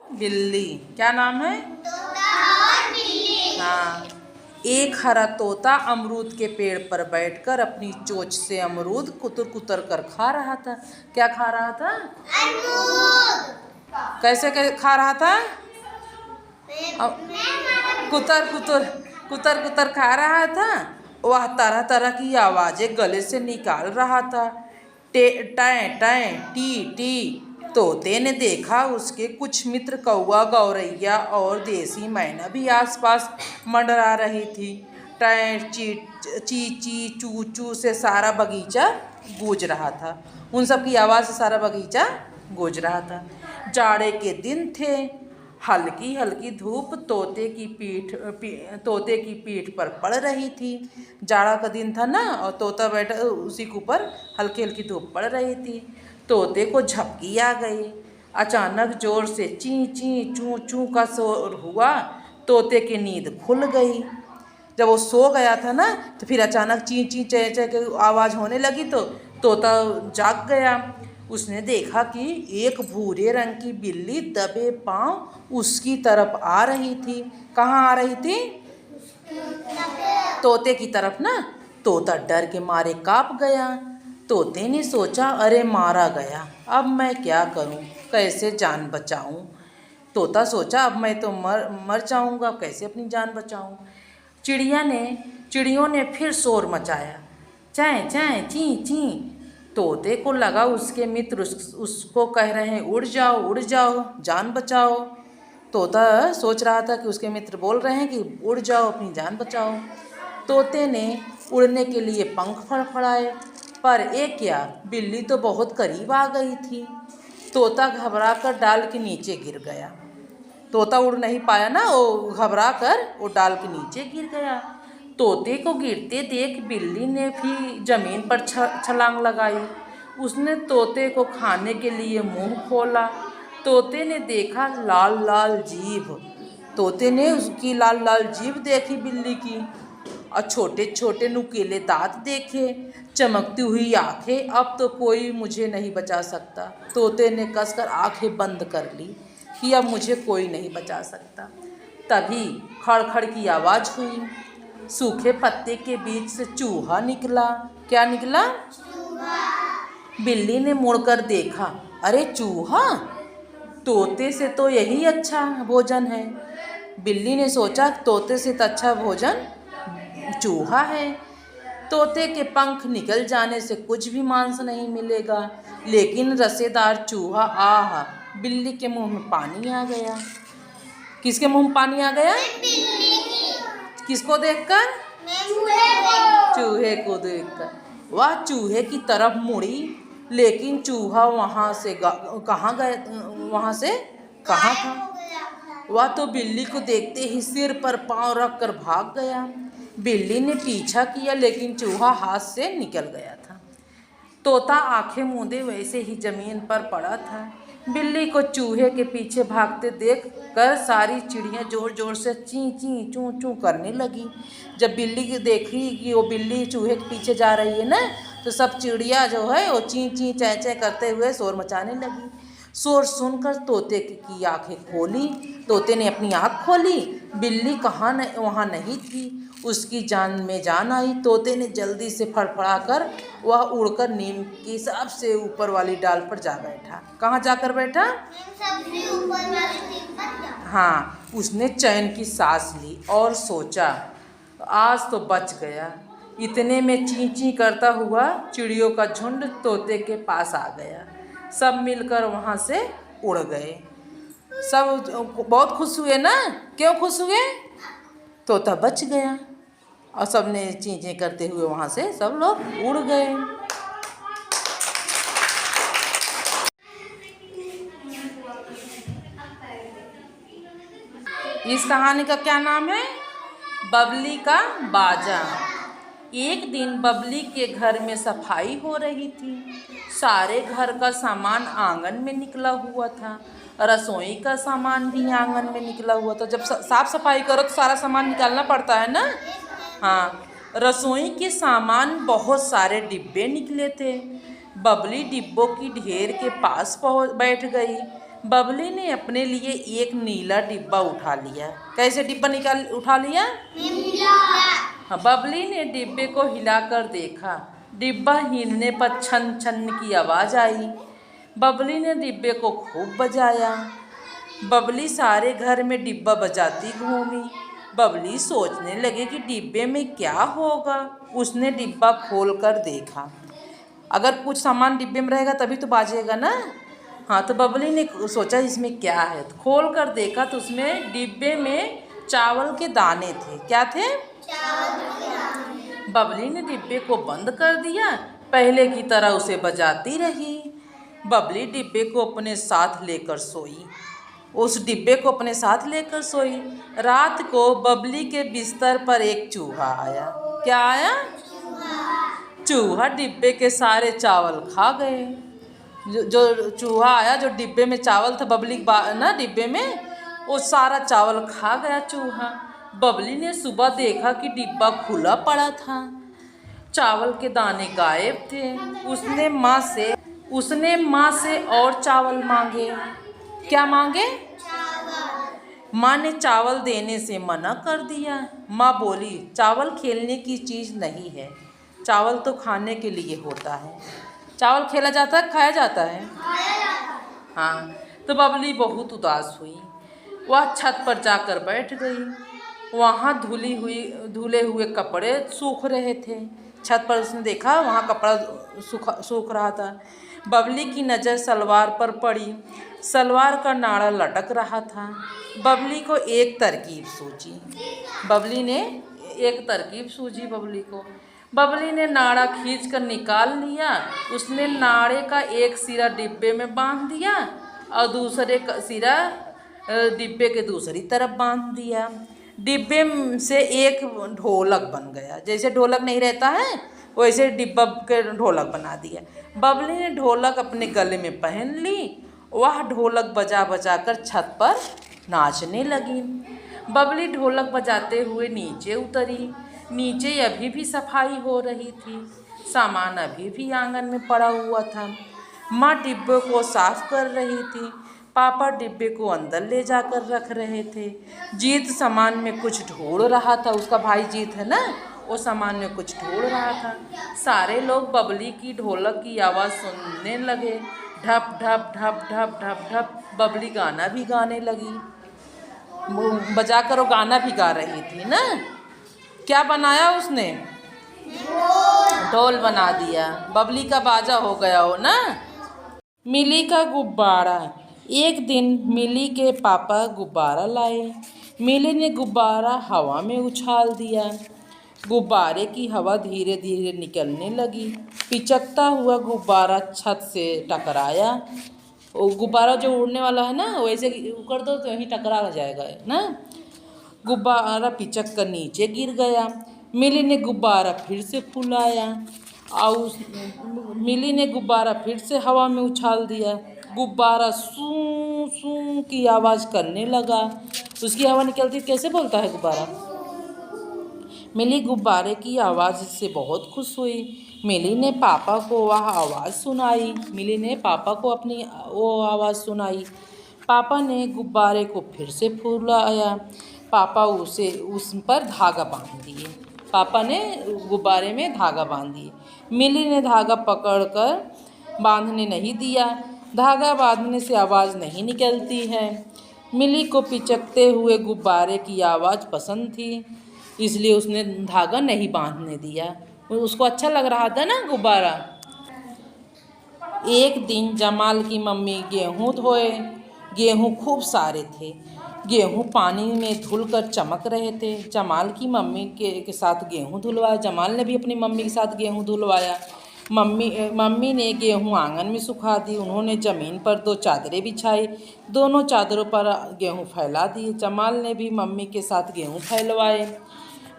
बिल्ली। क्या नाम है? तोता और बिल्ली। हाँ। एक हरा तोता अमरूद के पेड़ पर बैठकर अपनी चोंच से अमरूद कुतर कुतर कर खा रहा था। क्या खा रहा था? अमरूद। कैसे खा रहा था? मैं कुतर कुतर कुतर कुतर खा रहा था। वह तरह तरह की आवाजें गले से निकाल रहा था। टे टै टै टी टी। तोते ने देखा उसके कुछ मित्र कौवा, गौरैया और देसी मैना भी आसपास मंडरा रही थी। टै ची ची ची चू चू से सारा बगीचा गूंज रहा था। उन सब की आवाज़ से सारा बगीचा गूंज रहा था। जाड़े के दिन थे। हल्की हल्की धूप तोते की पीठ पर पड़ रही थी। जाड़ा का दिन था ना, और तोता बैठा उसी के ऊपर हल्की हल्की धूप पड़ रही थी। तोते को झपकी आ गई। अचानक जोर से ची ची चू चू का शोर हुआ। तोते की नींद खुल गई। जब वो सो गया था ना, तो फिर अचानक ची ची चे चे की आवाज़ होने लगी तो तोता जाग गया। उसने देखा कि एक भूरे रंग की बिल्ली दबे पांव उसकी तरफ आ रही थी। कहाँ आ रही थी? तोते की तरफ ना। तोता डर के मारे कांप गया। तोते ने सोचा, अरे मारा गया, अब मैं क्या करूं, कैसे जान बचाऊं। तोता सोचा, अब मैं तो मर जाऊंगा, कैसे अपनी जान बचाऊं। चिड़ियों ने फिर शोर मचाया, चैं चैं ची ची। तोते को लगा उसके मित्र उसको कह रहे हैं, उड़ जाओ, जान बचाओ। तोता सोच रहा था कि उसके मित्र बोल रहे हैं कि उड़ जाओ, अपनी जान बचाओ। तोते ने उड़ने के लिए पंख फड़फड़ाए, पर एक क्या, बिल्ली तो बहुत करीब आ गई थी। तोता घबरा कर डाल के नीचे गिर गया। तोता उड़ नहीं पाया ना, वो घबरा कर वो डाल के नीचे गिर गया। तोते को गिरते देख बिल्ली ने भी जमीन पर छलांग लगाई। उसने तोते को खाने के लिए मुंह खोला। तोते ने देखा लाल लाल जीभ। तोते ने उसकी लाल लाल जीभ देखी बिल्ली की, और छोटे छोटे नुकीले दांत देखे, चमकती हुई आंखें। अब तो कोई मुझे नहीं बचा सकता। तोते ने कसकर आंखें बंद कर ली कि अब मुझे कोई नहीं बचा सकता। तभी खड़खड़ की आवाज़ हुई। सूखे पत्ते के बीच से चूहा निकला। क्या निकला? बिल्ली ने मुड़कर देखा, अरे चूहा, तोते से तो यही अच्छा भोजन है। बिल्ली ने सोचा, तोते से तो अच्छा भोजन चूहा है। तोते के पंख निकल जाने से कुछ भी मांस नहीं मिलेगा, लेकिन रसेदार चूहा, आहा। बिल्ली के मुंह में पानी आ गया। किसके मुंह में पानी आ गया? किसको देखकर? चूहे को देखकर। वह चूहे की तरफ मुड़ी, लेकिन चूहा वहाँ से कहाँ था। वह तो बिल्ली को देखते ही सिर पर पांव रख कर भाग गया। बिल्ली ने पीछा किया, लेकिन चूहा हाथ से निकल गया था। तोता आंखें मूंदे वैसे ही जमीन पर पड़ा था। बिल्ली को चूहे के पीछे भागते देख कर सारी चिड़ियाँ जोर जोर से ची ची चू चू करने लगी। जब बिल्ली की देखी कि वो बिल्ली चूहे के पीछे जा रही है ना, तो सब चिड़िया जो है वो ची ची चै चै करते हुए शोर मचाने लगी। शोर सुनकर तोते की आंखें खोली। तोते ने अपनी आँख खोली, बिल्ली वहाँ नहीं थी। उसकी जान में जान आई। तोते ने जल्दी से फड़फड़ा कर वह उड़कर नीम की सबसे ऊपर वाली डाल पर जा बैठा। कहाँ जाकर बैठा? सबसे ऊपर वाली पर। हाँ, उसने चैन की सांस ली और सोचा, आज तो बच गया। इतने में ची ची करता हुआ चिड़ियों का झुंड तोते के पास आ गया। सब मिलकर वहाँ से उड़ गए। सब बहुत खुश हुए ना। क्यों खुश हुए? तोता बच गया, और सब ने चींचें करते हुए वहाँ से सब लोग उड़ गए। इस कहानी का क्या नाम है? बबली का बाजा। एक दिन बबली के घर में सफाई हो रही थी। सारे घर का सामान आंगन में निकला हुआ था। रसोई का सामान भी आंगन में निकला हुआ था। जब साफ सफाई करो तो सारा सामान निकालना पड़ता है ना। हाँ, रसोई के सामान बहुत सारे डिब्बे निकले थे। बबली डिब्बों की ढेर के पास बैठ गई। बबली ने अपने लिए एक नीला डिब्बा उठा लिया। कैसे डिब्बा उठा लिया? हाँ, बबली ने डिब्बे को हिलाकर देखा। डिब्बा हिलने पर छन छन की आवाज़ आई। बबली ने डिब्बे को खूब बजाया। बबली सारे घर में डिब्बा बजाती घूमी। बबली सोचने लगी कि डिब्बे में क्या होगा। उसने डिब्बा खोलकर देखा। अगर कुछ सामान डिब्बे में रहेगा तभी तो बाजेगा ना। हाँ, तो बबली ने सोचा इसमें क्या है, तो खोल कर देखा तो उसमें डिब्बे में चावल के दाने थे। क्या थे? बबली ने डिब्बे को बंद कर दिया। पहले की तरह उसे बजाती रही। बबली डिब्बे को अपने साथ लेकर सोई। उस डिब्बे को अपने साथ लेकर सोई। रात को बबली के बिस्तर पर एक चूहा आया। क्या आया? चूहा डिब्बे के सारे चावल खा गए। जो चूहा आया, जो डिब्बे में चावल था बबली ना डिब्बे में, वो सारा चावल खा गया चूहा। बबली ने सुबह देखा कि डिब्बा खुला पड़ा था। चावल के दाने गायब थे। उसने माँ से और चावल मांगे। क्या मांगे? माँ ने चावल देने से मना कर दिया। माँ बोली, चावल खेलने की चीज़ नहीं है, चावल तो खाने के लिए होता है। चावल खेला जाता है, खाया जाता है? हाँ। तो बबली बहुत उदास हुई। वह छत पर जाकर बैठ गई। वहाँ धुले हुए कपड़े सूख रहे थे। छत पर उसने देखा, वहाँ कपड़ा सूख रहा था। बबली की नज़र सलवार पर पड़ी। सलवार का नाड़ा लटक रहा था। बबली को एक तरकीब सूझी। बबली ने नाड़ा खींचकर निकाल लिया। उसने नाड़े का एक सिरा डिब्बे में बांध दिया और दूसरे का सिरा डिब्बे के दूसरी तरफ बांध दिया। डिब्बे से एक ढोलक बन गया। जैसे ढोलक नहीं रहता है वैसे डिब्बा के ढोलक बना दिया। बबली ने ढोलक अपने गले में पहन ली। वह ढोलक बजा बजा कर छत पर नाचने लगी। बबली ढोलक बजाते हुए नीचे उतरी। नीचे अभी भी सफाई हो रही थी। सामान अभी भी आंगन में पड़ा हुआ था। माँ डिब्बे को साफ कर रही थी। पापा डिब्बे को अंदर ले जाकर रख रहे थे। जीत सामान में कुछ ढूंढ रहा था। उसका भाई जीत है ना, वो सामान में कुछ ढूंढ रहा था। सारे लोग बबली की ढोलक की आवाज़ सुनने लगे। ढप ढप ढप ढप ढप ढप। बबली गाना भी गाने लगी। बजाकर वो गाना भी गा रही थी ना। क्या बनाया उसने? ढोल बना दिया। बबली का बाजा हो गया हो ना। मिली का गुब्बारा। एक दिन मिली के पापा गुब्बारा लाए। मिली ने गुब्बारा हवा में उछाल दिया। गुब्बारे की हवा धीरे धीरे निकलने लगी। पिचकता हुआ गुब्बारा छत से टकराया। वो गुब्बारा जो उड़ने वाला है ना, वैसे कर दो तो वहीं टकरा जाएगा ना। गुब्बारा पिचक कर नीचे गिर गया। मिली ने गुब्बारा फिर से फुलाया और मिली ने गुब्बारा फिर से हवा में उछाल दिया। गुब्बारा सूं सूं की आवाज़ करने लगा। उसकी हवा निकलती कैसे बोलता है गुब्बारा? मिली गुब्बारे की आवाज़ से बहुत खुश हुई। मिली ने पापा को वह आवाज़ सुनाई। मिली ने पापा को अपनी वो आवाज़ सुनाई। पापा ने गुब्बारे को फिर से फुलाया। पापा उस पर धागा बांध दिए। पापा ने गुब्बारे में धागा बांध दिए। मिली ने धागा पकड़कर बांधने नहीं दिया। धागा बांधने से आवाज़ नहीं निकलती है। मिली को पिचकते हुए गुब्बारे की आवाज़ पसंद थी, इसलिए उसने धागा नहीं बांधने दिया। उसको अच्छा लग रहा था ना गुब्बारा। एक दिन जमाल की मम्मी गेहूँ धोए। गेहूँ खूब सारे थे। गेहूँ पानी में धुलकर चमक रहे थे। जमाल की मम्मी के साथ गेहूँ धुलवाया। जमाल ने भी अपनी मम्मी के साथ गेहूँ धुलवाया। मम्मी ने गेहूँ आंगन में सुखा दी। उन्होंने ज़मीन पर 2 चादरें बिछाई। दोनों चादरों पर गेहूँ फैला दिए। जमाल ने भी मम्मी के साथ गेहूँ फैलवाए।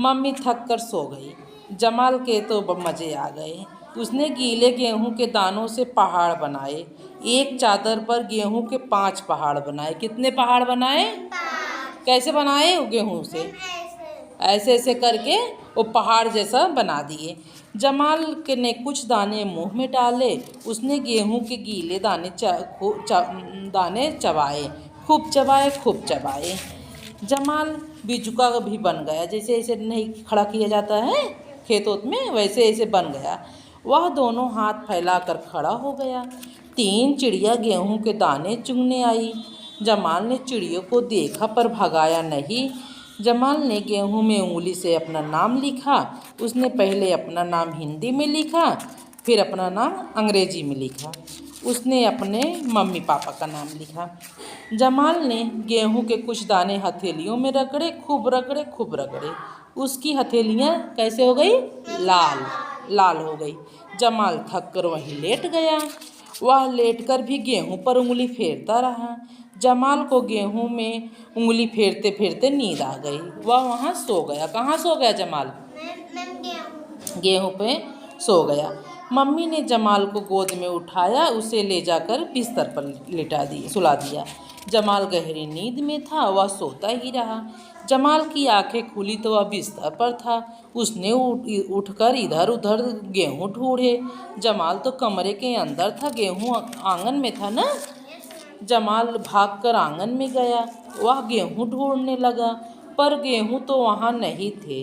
मम्मी थक कर सो गई। जमाल के तो मज़े आ गए। उसने गीले गेहूँ के दानों से पहाड़ बनाए। एक चादर पर गेहूँ के 5 पहाड़ बनाए। कितने पहाड़ बनाए? कैसे बनाए? गेहूँ से ऐसे ऐसे करके वो पहाड़ जैसा बना दिए। जमाल के ने कुछ दाने मुंह में डाले। उसने गेहूं के गीले दाने चबाए, खूब चबाए, खूब चबाए। जमाल बिजुका भी बन गया, जैसे ऐसे नहीं खड़ा किया जाता है खेत में, वैसे ऐसे बन गया। वह दोनों हाथ फैलाकर खड़ा हो गया। 3 चिड़िया गेहूं के दाने चुगने आई। जमाल ने चिड़ियों को देखा पर भगाया नहीं। जमाल ने गेहूं में उंगली से अपना नाम लिखा। उसने पहले अपना नाम हिंदी में लिखा, फिर अपना नाम अंग्रेजी में लिखा। उसने अपने मम्मी पापा का नाम लिखा। जमाल ने गेहूं के कुछ दाने हथेलियों में रगड़े, खूब रगड़े, खूब रगड़े। उसकी हथेलियाँ कैसे हो गई? लाल लाल हो गई। जमाल थक कर वहीं लेट गया। वह लेटकर भी गेहूं पर उंगली फेरता रहा। जमाल को गेहूं में उंगली फेरते फेरते नींद आ गई। वह वहाँ सो गया। कहाँ सो गया जमाल? गेहूं पे सो गया। मम्मी ने जमाल को गोद में उठाया, उसे ले जाकर बिस्तर पर सुला दिया। जमाल गहरी नींद में था, वह सोता ही रहा। जमाल की आंखें खुली तो वह बिस्तर पर था। उसने उठकर इधर उधर गेहूं ढूंढे। जमाल तो कमरे के अंदर था, गेहूं आंगन में था ना। जमाल भागकर आंगन में गया। वह गेहूं ढूंढने लगा, पर गेहूं तो वहाँ नहीं थे।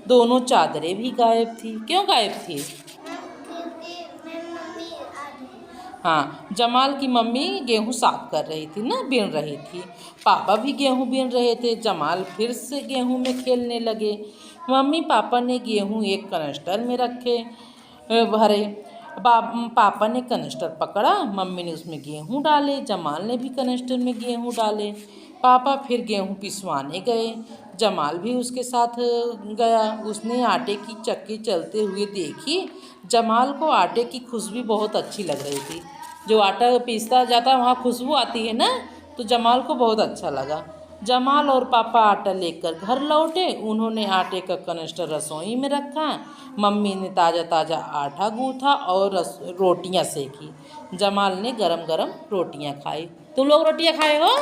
दोनों चादरें भी गायब थी। क्यों गायब थी? हाँ, जमाल की मम्मी गेहूं साफ कर रही थी ना, बीन रही थी। पापा भी गेहूं बीन रहे थे। जमाल फिर से गेहूं में खेलने लगे। मम्मी पापा ने गेहूं एक कनस्टर में रखे भरे। पापा ने कनस्टर पकड़ा, मम्मी ने उसमें गेहूं डाले, जमाल ने भी कनस्टर में गेहूं डाले। पापा फिर गेहूं पिसवाने गए। जमाल भी उसके साथ गया। उसने आटे की चक्की चलते हुए देखी। जमाल को आटे की खुशबू बहुत अच्छी लग रही थी। जो आटा पीसता जाता वहाँ खुशबू आती है ना, तो जमाल को बहुत अच्छा लगा। जमाल और पापा आटा लेकर घर लौटे। उन्होंने आटे का कनस्टर रसोई में रखा। मम्मी ने ताज़ा ताज़ा आटा गूँथा और रोटियां सेकी। जमाल ने गरम गरम रोटियां खाई। तुम लोग रोटियां खाए हो?